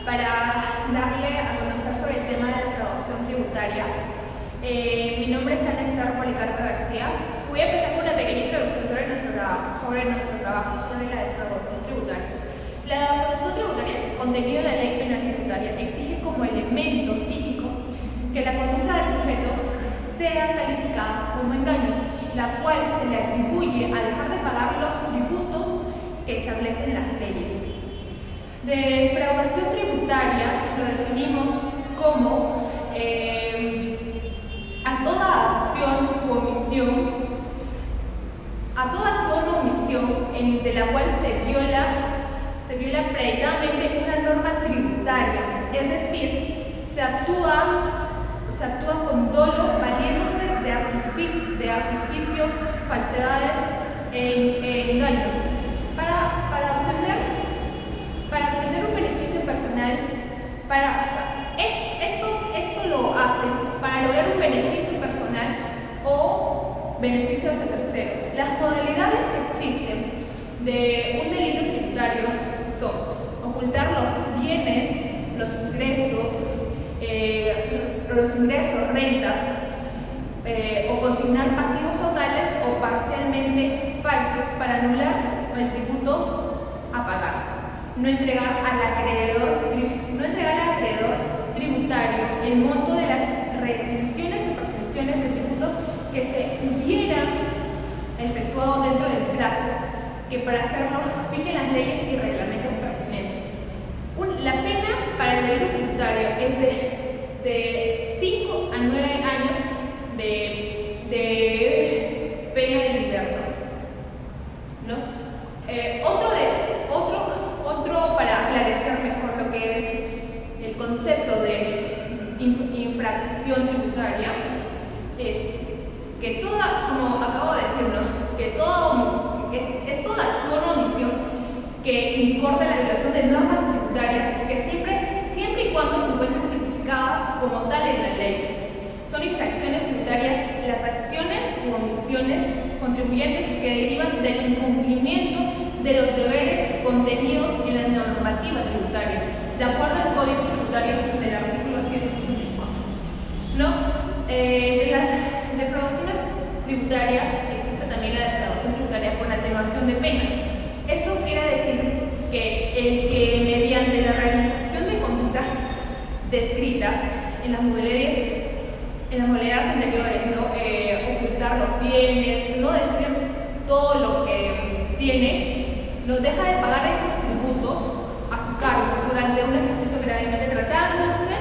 para darle a conocer sobre el tema de la defraudación tributaria. Mi nombre es Ana Esther Policarpo García. Voy a empezar con una pequeña introducción sobre nuestro trabajo, sobre la defraudación tributaria. La defraudación tributaria, contenido en la Ley Penal Tributaria, exige como elemento típico que la conducta del sujeto sea calificada como engaño, la cual se le atribuye a dejar de pagar los tributos que establecen las leyes. Defraudación tributaria lo definimos como a toda acción u omisión, de la cual se viola predicadamente una norma tributaria, es decir, se actúa con dolo valiéndose de artificios, falsedades e engaños para obtener un beneficio personal. Esto lo hacen para lograr un beneficio personal o beneficios a terceros. Las modalidades que existen de un delito tributario son ocultar los bienes, los ingresos, rentas, o consignar pasivos totales o parcialmente falsos para anular el tributo a pagar. No entregar al acreedor tributario el monto de las retenciones y pretensiones de tributos que se hubieran efectuado dentro del plazo, que para hacerlo fijen las leyes y reglamentos pertinentes. La pena para el delito tributario es de 5 a 9 años de pena de libertad, ¿no? Otro para aclarecer mejor lo que es el concepto de infracción tributaria es que como acabo de decirlo, que es toda acción o omisión que importa la violación de normas tributarias que siempre y cuando se encuentren tipificadas como tal en la ley. Son infracciones tributarias las acciones u omisiones contribuyentes que derivan del incumplimiento de los deberes contenidos en la normativa tributaria, de acuerdo al Código Tributario del artículo 164. Entre las defraudaciones tributarias existe también la defraudación tributaria con atenuación de penas. Esto quiere decir que el que mediante la realización de conductas descritas en las modalidades anteriores, ocultar los bienes, no decir todo lo que tiene, no deja de pagar estos tributos a su cargo durante un ejercicio gravemente tratándose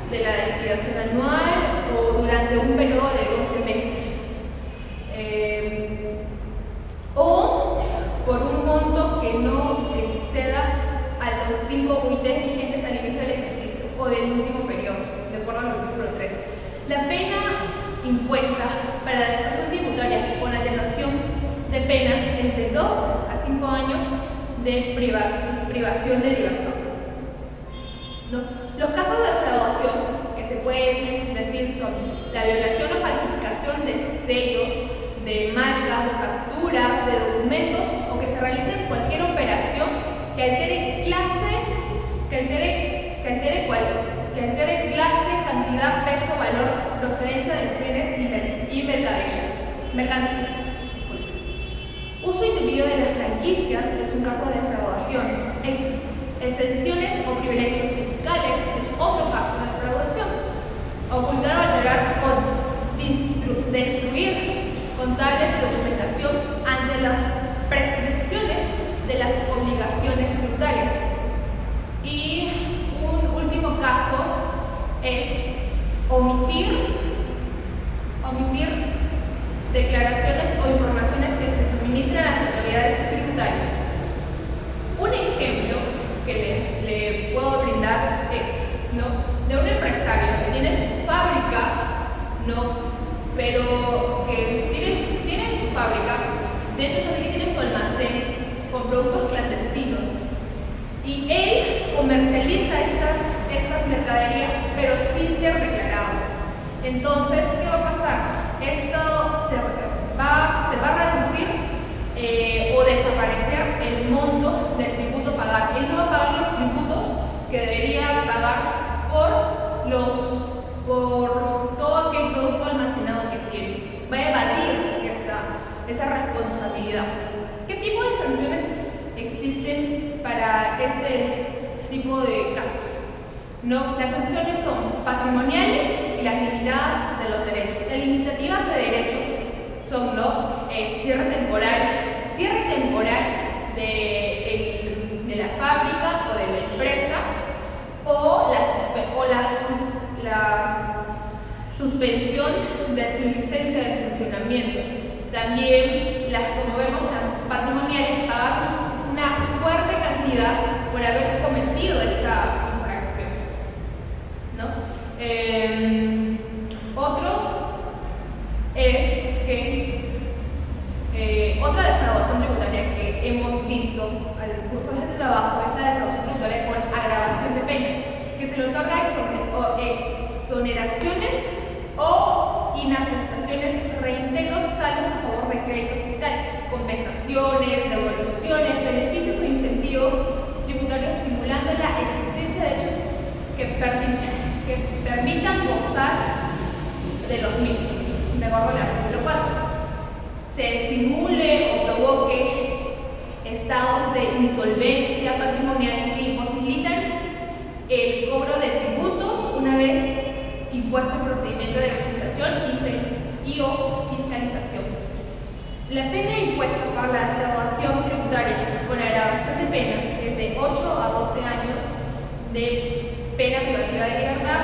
de la liquidación anual o durante un periodo de 12 meses. O por un monto que no exceda a los 5 UITs vigentes al inicio del ejercicio o del último periodo, de acuerdo al artículo 3. La pena impuesta para la defraudación tributaria con atenuación de penas es de 2 a 5 años de privación de libertad. Los casos de defraudación que se pueden decir son la violación o falsificación de sellos, de marcas, de facturas, de documentos o que se realice cualquier operación que altere clase, cantidad, peso, valor, procedencia de los bienes y mercancías. Uso indebido de las franquicias es un caso de defraudación. Exenciones o privilegios fiscales es otro caso de defraudación. Ocultar o alterar o destruir contables y documentación ante las prescripciones de las obligaciones tributarias. Y un último caso es omitir declaraciones o informaciones que se suministran a las autoridades tributarias. Un ejemplo que le puedo brindar es de un empresario que tiene su fábrica, pero que tiene su fábrica, dentro de su fábrica tiene su almacén con productos clandestinos y él comercializa estas mercaderías pero sin ser declaradas. Entonces, ¿qué va a pasar? Esto se va a reducir o desaparecer el monto del tributo a pagar. Él no va a pagar los tributos que debería esa responsabilidad. ¿Qué tipo de sanciones existen para este tipo de casos? ¿No? Las sanciones son patrimoniales y las limitadas de los derechos. Las limitativas de derechos son, ¿no? Cierre temporal de la fábrica o de la empresa, o la suspensión de su licencia de funcionamiento. También como vemos, las patrimoniales, pagar una fuerte cantidad por haber cometido esta infracción, ¿no? Otro es que otra defraudación tributaria que hemos visto al curso de trabajo es la defraudación tributaria con agravación de penas, que se le otorga exoneraciones o inafectaciones, reintegros, saldos a favor de crédito fiscal, compensaciones, devoluciones, beneficios o incentivos tributarios, simulando la existencia de hechos que permitan gozar de los mismos, de acuerdo al artículo 4. Se simule o provoque estados de insolvencia patrimonial que imposibilitan el cobro de tributos una vez impuesto el procedimiento de verificación y o fiscalización. La pena impuesta para la defraudación tributaria con agravación de penas es de 8 a 12 años de pena privativa de libertad.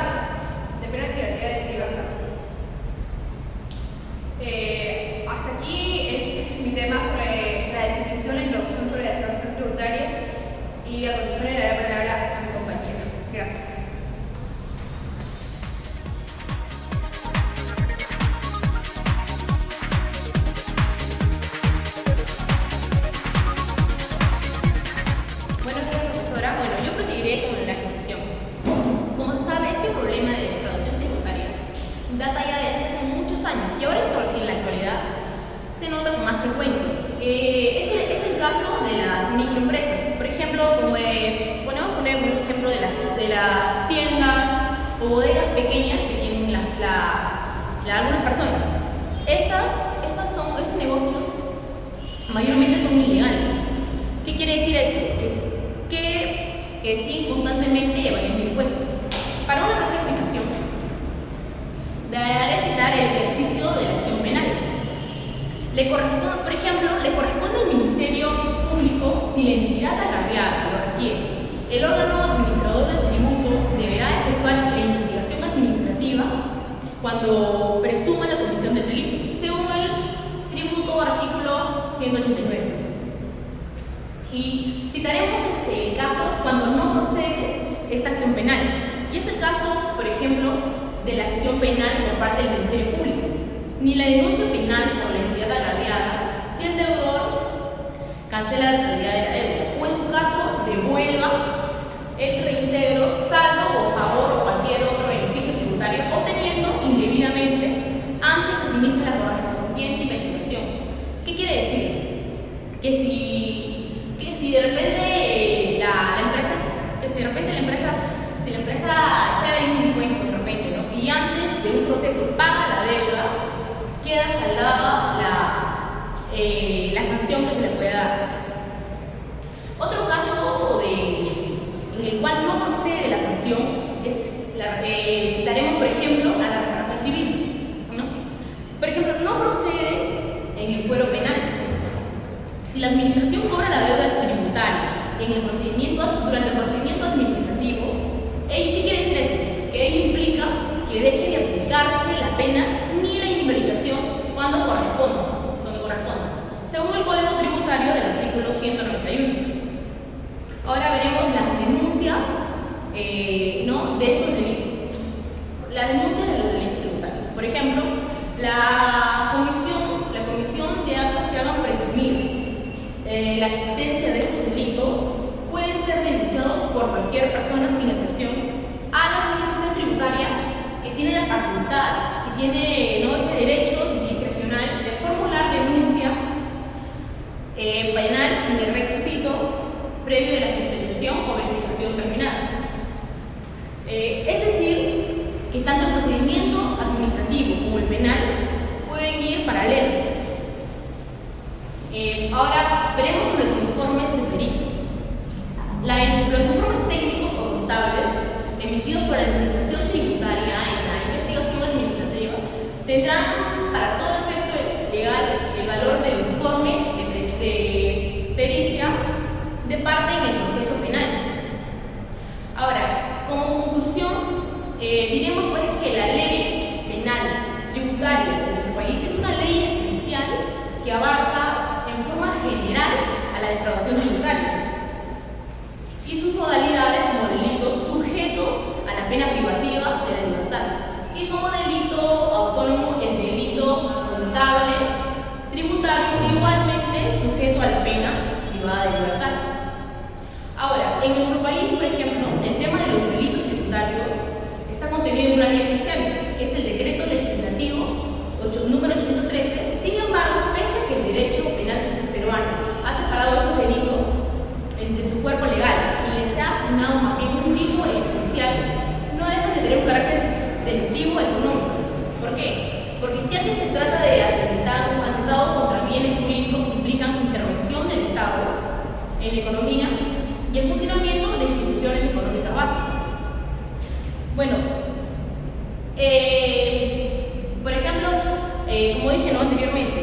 Hasta aquí es mi tema sobre la definición, la introducción sobre la defraudación tributaria, y a continuación le daré la palabra a mi compañera. Gracias. Buenos días, profesora. Bueno, yo proseguiré con la exposición. Como se sabe, este problema de defraudación tributaria data ya de hace muchos años y ahora en la actualidad se nota con más frecuencia. Es el caso de las microempresas. Por ejemplo, podemos poner un ejemplo de las tiendas o bodegas pequeñas que tienen algunas personas. Este negocio mayormente son ilegales. ¿Qué quiere decir esto? Que siguen constantemente evadiendo impuestos. Para una mejor explicación, deberá citar el ejercicio de la acción penal. Por ejemplo, le corresponde al Ministerio Público, si la entidad agraviada lo requiere. El órgano administrador del tributo deberá efectuar la investigación administrativa cuando presuma la comisión del delito, según el tributo artículo 189. Y citaremos este caso cuando no procede esta acción penal. Y es el caso, por ejemplo, de la acción penal por parte del Ministerio Público, ni la denuncia penal por la entidad agraviada si el deudor cancela la totalidad de la deuda o, en su caso, devuelva el reintegro, saldo o favor o cualquier otro beneficio tributario obteniendo indebidamente antes que se inicie la correspondiente investigación. ¿Qué quiere decir? Que si de repente la empresa está evadiendo impuestos de repente, ¿no? Y antes de un proceso paga la deuda, queda saldada la sanción que se le puede dar. Otro caso en el cual no procede la sanción citaremos, por ejemplo, a la reparación civil, ¿no? Por ejemplo, no procede en el fuero penal. Si la administración cobra la deuda tributaria durante el procedimiento administrativo, ¿qué quiere decir esto? Que ello implica que deje de aplicarse la pena ni la invalidación donde corresponda, según el Código Tributario del artículo 191. Ahora veremos las denuncias de esos delitos. Las denuncias de los delitos tributarios. Por ejemplo, la comisión de actos que hagan presumir la existencia de estos delitos pueden ser denunciados por cualquier persona sin excepción a la administración tributaria, que tiene la facultad, que tiene ese derecho discrecional de formular denuncia penal sin el requisito previo de la fiscalización o verificación terminada. Es decir, que tanto el procedimiento administrativo como el penal pueden ir paralelos. Ahora veremos los informes de perito. Los informes técnicos o contables emitidos por la Administración Tributaria en la investigación administrativa tendrán para todo efecto legal el valor del informe de pericia de parte en el proceso penal. Ahora, como conclusión, diremos pues que la ley penal tributaria de nuestro país es una ley especial que abarca en forma general a la defraudación tributaria y sus modalidades como delitos sujetos a la pena privativa de la libertad y como delito autónomo el delito contable tributario igualmente sujeto a la pena privada de libertad. Ahora, en nuestro país, por ejemplo, el tema de los delitos tributarios está contenido en una ley especial, que es el Decreto Legislativo número 813. Sin embargo, pese a que el derecho penal peruano ha separado estos delitos de su cuerpo legal y les ha asignado más bien un tipo especial, no dejan de tener un carácter delictivo económico. ¿Por qué? Porque ya que se trata de atentados contra bienes jurídicos que implican intervención del Estado en la economía y el funcionamiento de instituciones económicas básicas. Bueno, por ejemplo, como dije anteriormente,